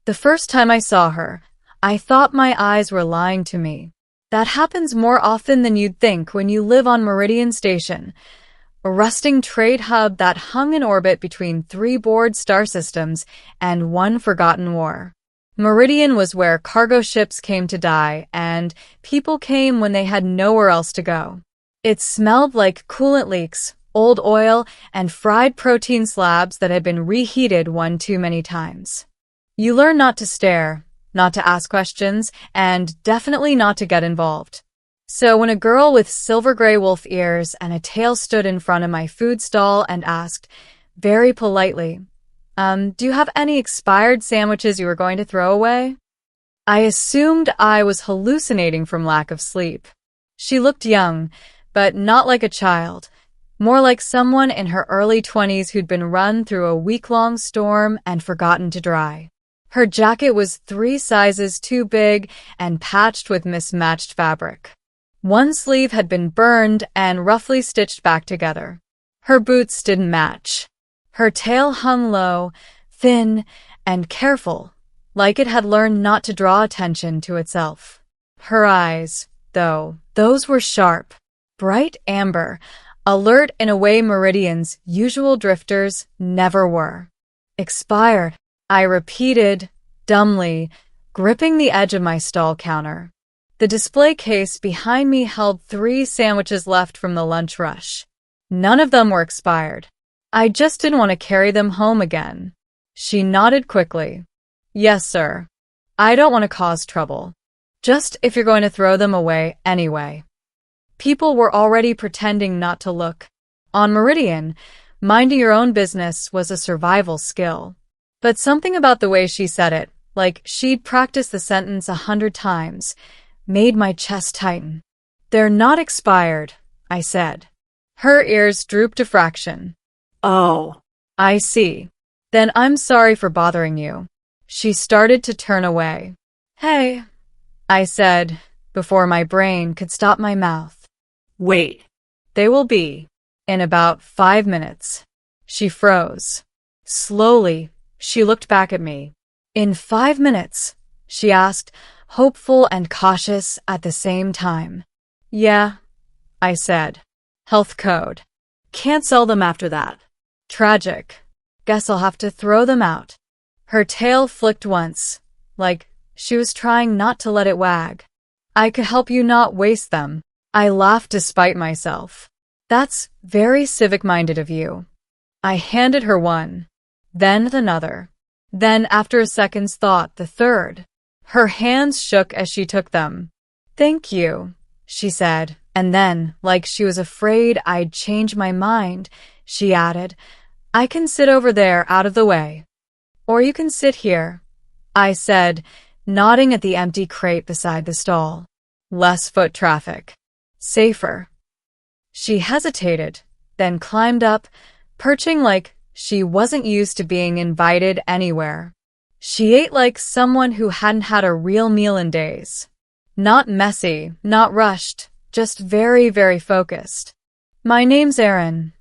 The first time I saw her, I thought my eyes were lying to me. That happens more often than you'd think when you live on Meridian Station, a rusting trade hub that hung in orbit between 3 bored star systems and 1 forgotten war. Meridian was where cargo ships came to die, and people came when they had nowhere else to go. It smelled like coolant leaks, old oil, and fried protein slabs that had been reheated one too many times. You learn not to stare, not to ask questions, and definitely not to get involved. So when a girl with silver gray wolf ears and a tail stood in front of my food stall and asked, very politely, do you have any expired sandwiches you were going to throw away? I assumed I was hallucinating from lack of sleep. She looked young, but not like a child, more like someone in her early 20s who'd been run through a week-long storm and forgotten to dry. Her jacket was 3 sizes too big and patched with mismatched fabric. One sleeve had been burned and roughly stitched back together. Her boots didn't match. Her tail hung low, thin, and careful, like it had learned not to draw attention to itself. Her eyes, though, those were sharp, bright amber, alert in a way Meridian's usual drifters never were. Expired, I repeated, dumbly, gripping the edge of my stall counter. The display case behind me held 3 sandwiches left from the lunch rush. None of them were expired. I just didn't want to carry them home again. She nodded quickly. Yes, sir. I don't want to cause trouble. Just if you're going to throw them away anyway. People were already pretending not to look. On Meridian, minding your own business was a survival skill. But something about the way she said it, like she'd practiced the sentence 100 times, made my chest tighten. They're not expired, I said. Her ears drooped a fraction. Oh, I see. Then I'm sorry for bothering you. She started to turn away. Hey, I said, before my brain could stop my mouth. Wait. They will be. In about 5 minutes. She froze. Slowly, she looked back at me. In 5 minutes? She asked, hopeful and cautious at the same time. Yeah, I said. Health code. Can't sell them after that. Tragic. Guess I'll have to throw them out. Her tail flicked once, like she was trying not to let it wag. I could help you not waste them. I laughed despite myself. That's very civic-minded of you. I handed her one. Then another. Then, after a second's thought, the third. Her hands shook as she took them. Thank you, she said, and then, like she was afraid I'd change my mind, she added, I can sit over there out of the way. Or you can sit here, I said, nodding at the empty crate beside the stall. Less foot traffic. Safer. She hesitated, then climbed up, perching like she wasn't used to being invited anywhere. She ate like someone who hadn't had a real meal in days. Not messy, not rushed, just very, very focused. My name's Erin,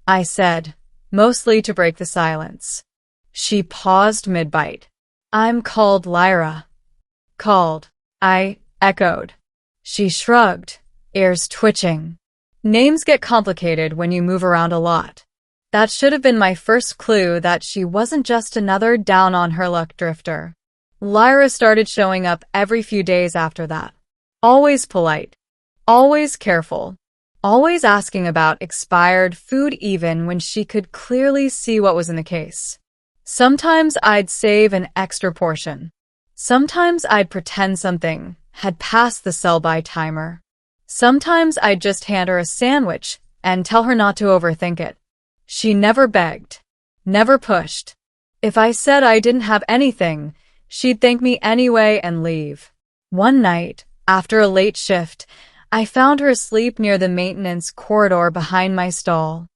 I said, mostly to break the silence. She paused mid-bite. I'm called Lyra. Called, I echoed. She shrugged, ears twitching. Names get complicated when you move around a lot. That should have been my first clue that she wasn't just another down-on-her-luck drifter. Lyra started showing up every few days after that. Always polite. Always careful. Always asking about expired food even when she could clearly see what was in the case. Sometimes I'd save an extra portion. Sometimes I'd pretend something had passed the sell-by timer. Sometimes I'd just hand her a sandwich and tell her not to overthink it. She never begged, never pushed. If I said I didn't have anything, she'd thank me anyway and leave. One night, after a late shift, I found her asleep near the maintenance corridor behind my stall,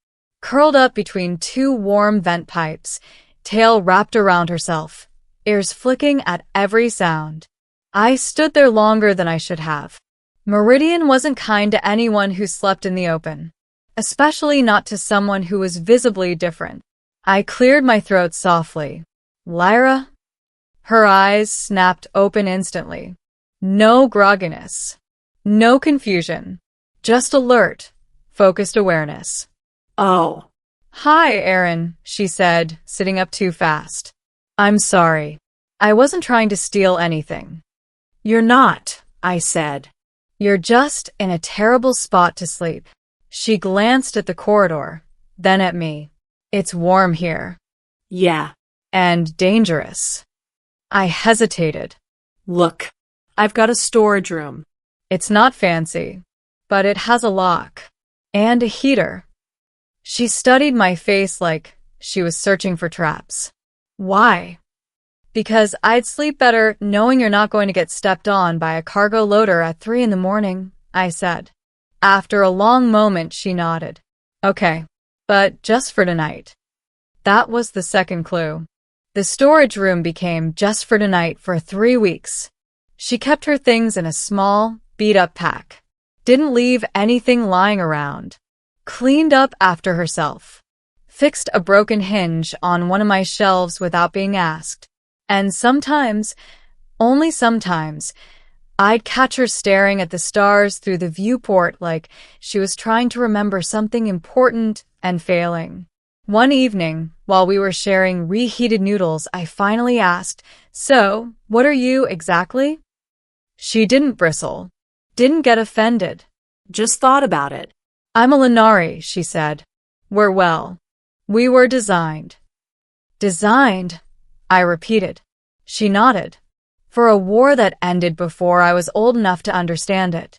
curled up between 2 warm vent pipes, tail wrapped around herself, ears flicking at every sound. I stood there longer than I should have. Meridian wasn't kind to anyone who slept in the open. Especially not to someone who was visibly different. I cleared my throat softly. Lyra? Her eyes snapped open instantly. No grogginess. No confusion. Just alert, focused awareness. Oh. Hi, Erin, she said, sitting up too fast. I'm sorry. I wasn't trying to steal anything. You're not, I said. You're just in a terrible spot to sleep. She glanced at the corridor, then at me. It's warm here. Yeah. And dangerous. I hesitated. Look, I've got a storage room. It's not fancy, but it has a lock. And a heater. She studied my face like she was searching for traps. Why? Because I'd sleep better knowing you're not going to get stepped on by a cargo loader at 3 a.m, I said. After a long moment, she nodded. Okay, but just for tonight. That was the second clue. The storage room became just for tonight for 3 weeks. She kept her things in a small, beat-up pack. Didn't leave anything lying around. Cleaned up after herself. Fixed a broken hinge on one of my shelves without being asked. And sometimes, only sometimes, I'd catch her staring at the stars through the viewport like she was trying to remember something important and failing. One evening, while we were sharing reheated noodles, I finally asked, "So, what are you exactly?" She didn't bristle. Didn't get offended. Just thought about it. I'm a Lanari, she said. We were designed. Designed? I repeated. She nodded. For a war that ended before I was old enough to understand it.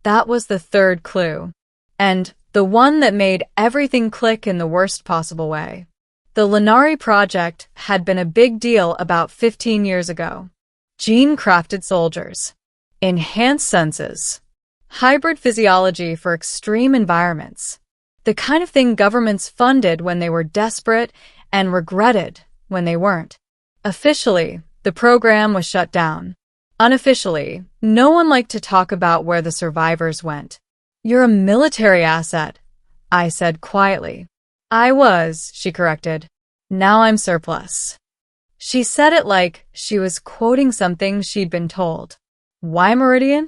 That was the third clue. And the one that made everything click in the worst possible way. The Lanari project had been a big deal about 15 years ago. Gene-crafted soldiers. Enhanced senses. Hybrid physiology for extreme environments. The kind of thing governments funded when they were desperate and regretted when they weren't. Officially, the program was shut down. Unofficially, no one liked to talk about where the survivors went. You're a military asset, I said quietly. I was, she corrected. Now I'm surplus. She said it like she was quoting something she'd been told. Why Meridian?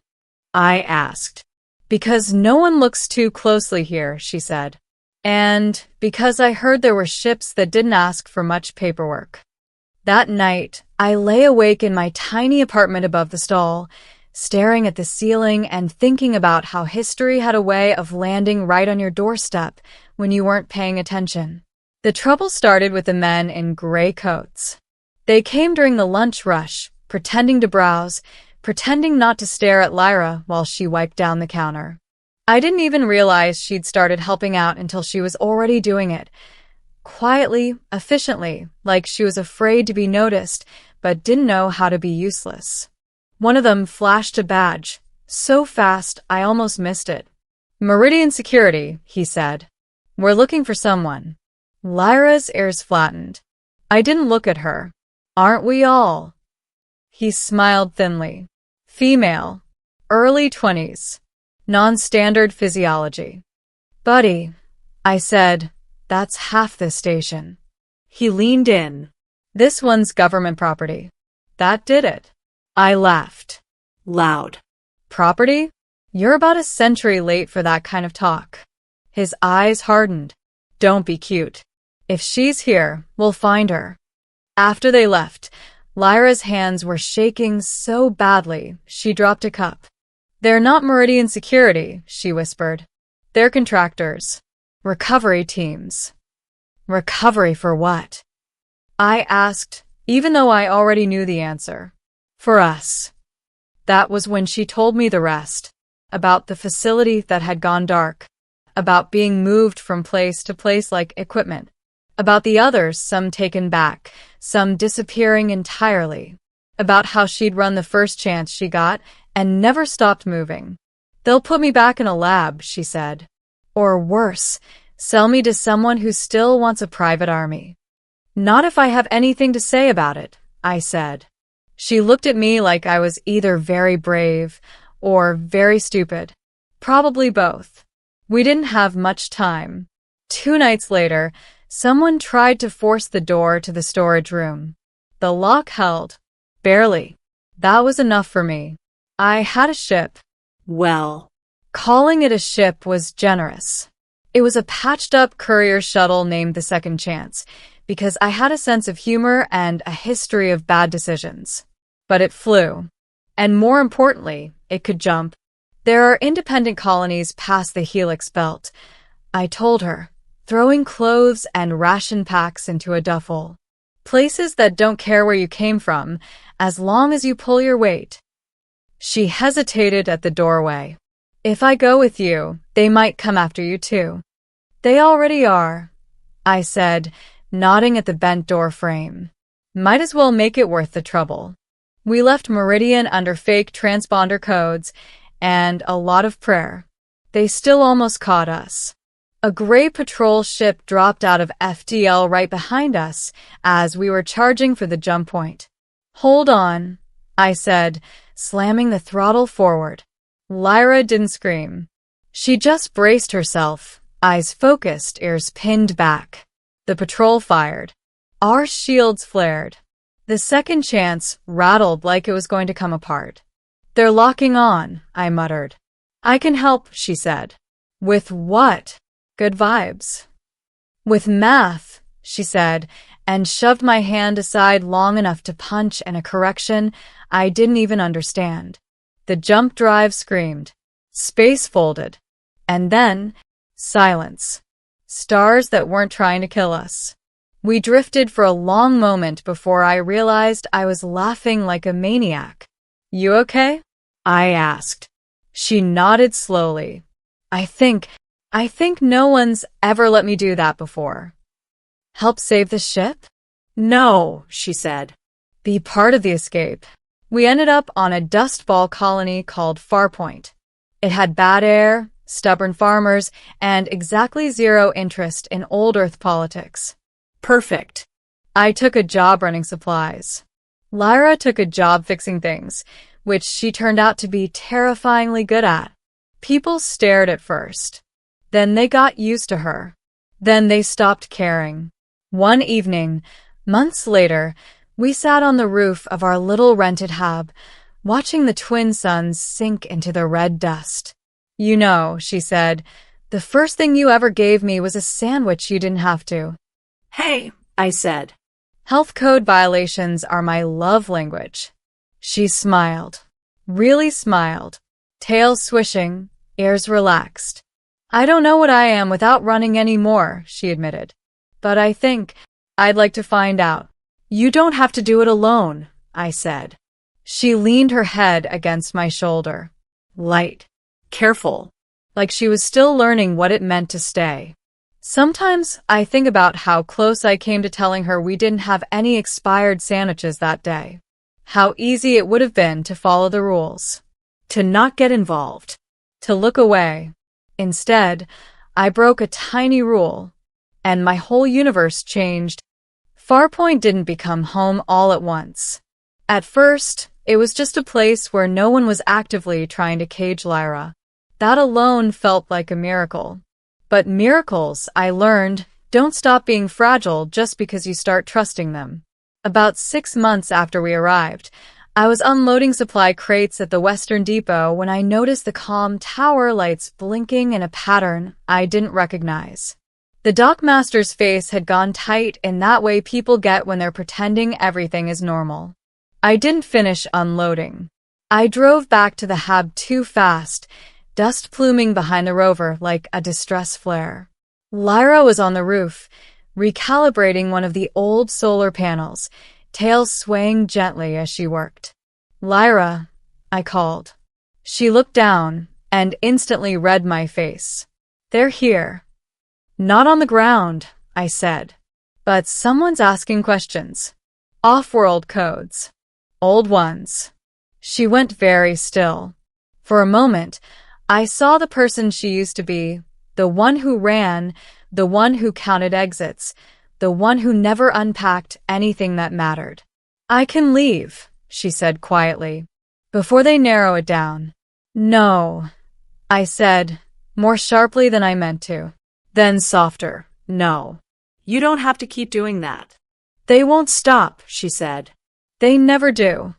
I asked. Because no one looks too closely here, she said. And because I heard there were ships that didn't ask for much paperwork. That night, I lay awake in my tiny apartment above the stall, staring at the ceiling and thinking about how history had a way of landing right on your doorstep when you weren't paying attention. The trouble started with the men in gray coats. They came during the lunch rush, pretending to browse, pretending not to stare at Lyra while she wiped down the counter. I didn't even realize she'd started helping out until she was already doing it. Quietly, efficiently, like she was afraid to be noticed, but didn't know how to be useless. One of them flashed a badge, so fast I almost missed it. Meridian Security, he said. We're looking for someone. Lyra's ears flattened. I didn't look at her. Aren't we all? He smiled thinly. Female. Early 20s. Non-standard physiology. Buddy, I said, that's half this station. He leaned in. This one's government property. That did it. I laughed. Loud. Property? You're about a century late for that kind of talk. His eyes hardened. Don't be cute. If she's here, we'll find her. After they left, Lyra's hands were shaking so badly, she dropped a cup. They're not Meridian Security, she whispered. They're contractors. Recovery teams. Recovery for what? I asked, even though I already knew the answer. For us. That was when she told me the rest. About the facility that had gone dark. About being moved from place to place like equipment. About the others, some taken back, some disappearing entirely. About how she'd run the first chance she got and never stopped moving. They'll put me back in a lab, she said. Or worse, sell me to someone who still wants a private army. Not if I have anything to say about it, I said. She looked at me like I was either very brave or very stupid. Probably both. We didn't have much time. 2 nights later, someone tried to force the door to the storage room. The lock held, Barely. That was enough for me. I had a ship. Well, Calling it a ship was generous. It was a patched-up courier shuttle named the Second Chance, because I had a sense of humor and a history of bad decisions. But it flew. And more importantly, it could jump. There are independent colonies past the Helix Belt, I told her, throwing clothes and ration packs into a duffel. Places that don't care where you came from, as long as you pull your weight. She hesitated at the doorway. If I go with you, they might come after you too. They already are, I said, nodding at the bent door frame. Might as well make it worth the trouble. We left Meridian under fake transponder codes and a lot of prayer. They still almost caught us. A gray patrol ship dropped out of FDL right behind us as we were charging for the jump point. Hold on, I said, slamming the throttle forward. Lyra didn't scream. She just braced herself, eyes focused, ears pinned back. The patrol fired. Our shields flared. The Second Chance rattled like it was going to come apart. They're locking on, I muttered. I can help, she said. With what? Good vibes. With math, she said, and shoved my hand aside long enough to punch in a correction I didn't even understand. The jump drive screamed. Space folded. And then, silence. Stars that weren't trying to kill us. We drifted for a long moment before I realized I was laughing like a maniac. You okay? I asked. She nodded slowly. I think no one's ever let me do that before. Help save the ship? no, she said. Be part of the escape. We ended up on a dust ball colony called Farpoint. It had bad air, stubborn farmers, and exactly zero interest in old Earth politics. Perfect. I took a job running supplies. Lyra took a job fixing things, which she turned out to be terrifyingly good at. People stared at first. Then they got used to her. Then they stopped caring. One evening, months later, we sat on the roof of our little rented hab, watching the twin suns sink into the red dust. You know, she said, the first thing you ever gave me was a sandwich you didn't have to. Hey, I said. Health code violations are my love language. She smiled. Really smiled. Tail swishing, ears relaxed. I don't know what I am without running anymore, she admitted. But I think I'd like to find out. You don't have to do it alone, I said. She leaned her head against my shoulder. Light. Careful. Like she was still learning what it meant to stay. Sometimes I think about how close I came to telling her we didn't have any expired sandwiches that day. How easy it would have been to follow the rules. To not get involved. To look away. Instead, I broke a tiny rule, and my whole universe changed. Farpoint didn't become home all at once. At first, it was just a place where no one was actively trying to cage Lyra. That alone felt like a miracle. But miracles, I learned, don't stop being fragile just because you start trusting them. About 6 months after we arrived, I was unloading supply crates at the Western Depot when I noticed the calm tower lights blinking in a pattern I didn't recognize. The dockmaster's face had gone tight in that way people get when they're pretending everything is normal. I didn't finish unloading. I drove back to the hab too fast, dust pluming behind the rover like a distress flare. Lyra was on the roof, recalibrating one of the old solar panels, tail swaying gently as she worked. Lyra, I called. She looked down and instantly read my face. They're here. Not on the ground, I said. But someone's asking questions. Off-world codes. Old ones. She went very still. For a moment, I saw the person she used to be, the one who ran, the one who counted exits, the one who never unpacked anything that mattered. I can leave, she said quietly, before they narrow it down. No, I said, more sharply than I meant to. Then softer, no. You don't have to keep doing that. They won't stop, she said. They never do.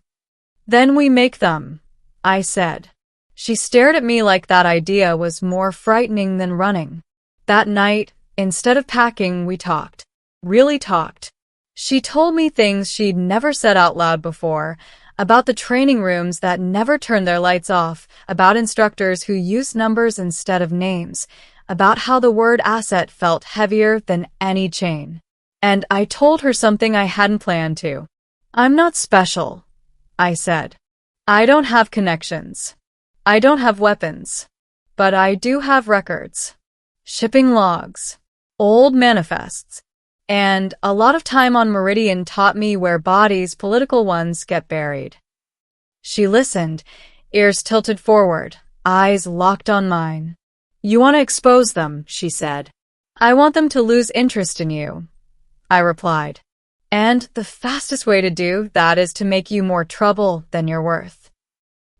Then we make them, I said. She stared at me like that idea was more frightening than running. That night, instead of packing, we talked. Really talked. She told me things she'd never said out loud before, about the training rooms that never turned their lights off, about instructors who used numbers instead of names, about how the word asset felt heavier than any chain. And I told her something I hadn't planned to. I'm not special, I said. I don't have connections. I don't have weapons. But I do have records. Shipping logs. Old manifests. And a lot of time on Meridian taught me where bodies, political ones, get buried. She listened, ears tilted forward, eyes locked on mine. You want to expose them, she said. I want them to lose interest in you, I replied. And the fastest way to do that is to make you more trouble than you're worth.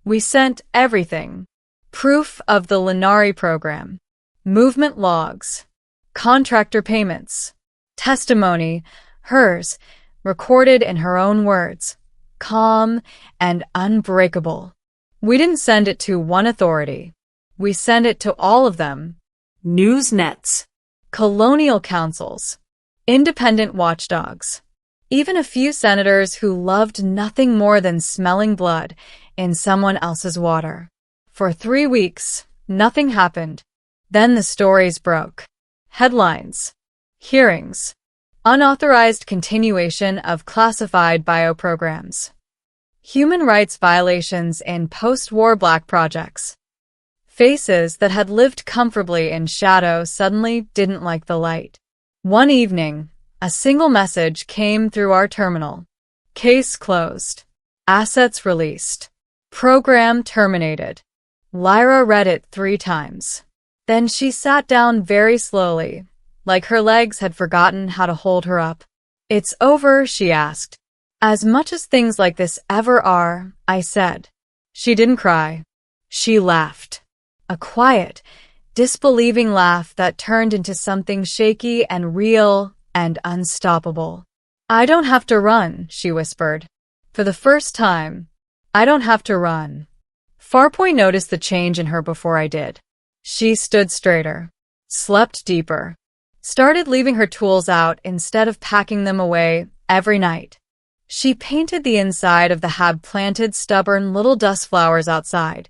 We sent everything. Proof of the Linari program. Movement logs. Contractor payments. Testimony, hers, recorded in her own words. Calm and unbreakable. We didn't send it to one authority. We sent it to all of them. News nets. Colonial councils. Independent watchdogs. Even a few senators who loved nothing more than smelling blood in someone else's water. For 3 weeks, nothing happened. Then the stories broke. Headlines. Hearings. Unauthorized continuation of classified bioprograms. Human rights violations in post-war black projects. Faces that had lived comfortably in shadow suddenly didn't like the light. One evening, a single message came through our terminal. Case closed. Assets released. Program terminated. Lyra read it 3 times. Then she sat down very slowly, like her legs had forgotten how to hold her up. It's over, she asked. As much as things like this ever are, I said. She didn't cry. She laughed. A quiet, disbelieving laugh that turned into something shaky and real and unstoppable. I don't have to run, she whispered. For the first time, I don't have to run. Farpoint noticed the change in her before I did. She stood straighter, slept deeper, started leaving her tools out instead of packing them away every night. She painted the inside of the hab, planted stubborn little dust flowers outside,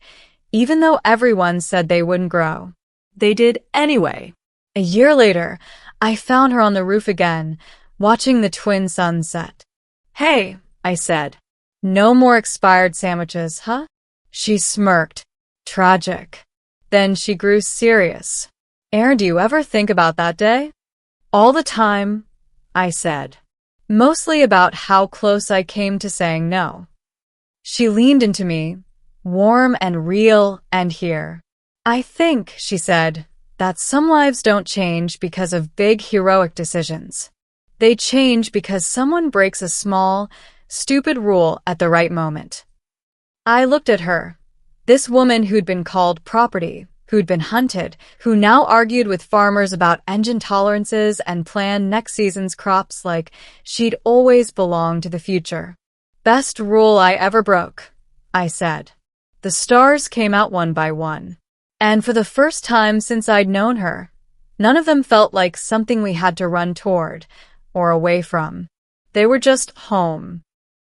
even though everyone said they wouldn't grow. They did anyway. A year later, I found her on the roof again, watching the twin suns set. Hey, I said. No more expired sandwiches, huh? She smirked. Tragic. Then she grew serious. Aaron, do you ever think about that day? All the time, I said. Mostly about how close I came to saying no. She leaned into me, warm and real and here. I think, she said, that some lives don't change because of big heroic decisions. They change because someone breaks a small, stupid rule at the right moment. I looked at her. This woman who'd been called property, who'd been hunted, who now argued with farmers about engine tolerances and planned next season's crops like she'd always belonged to the future. Best rule I ever broke, I said. The stars came out one by one. And for the first time since I'd known her, none of them felt like something we had to run toward or away from. They were just home.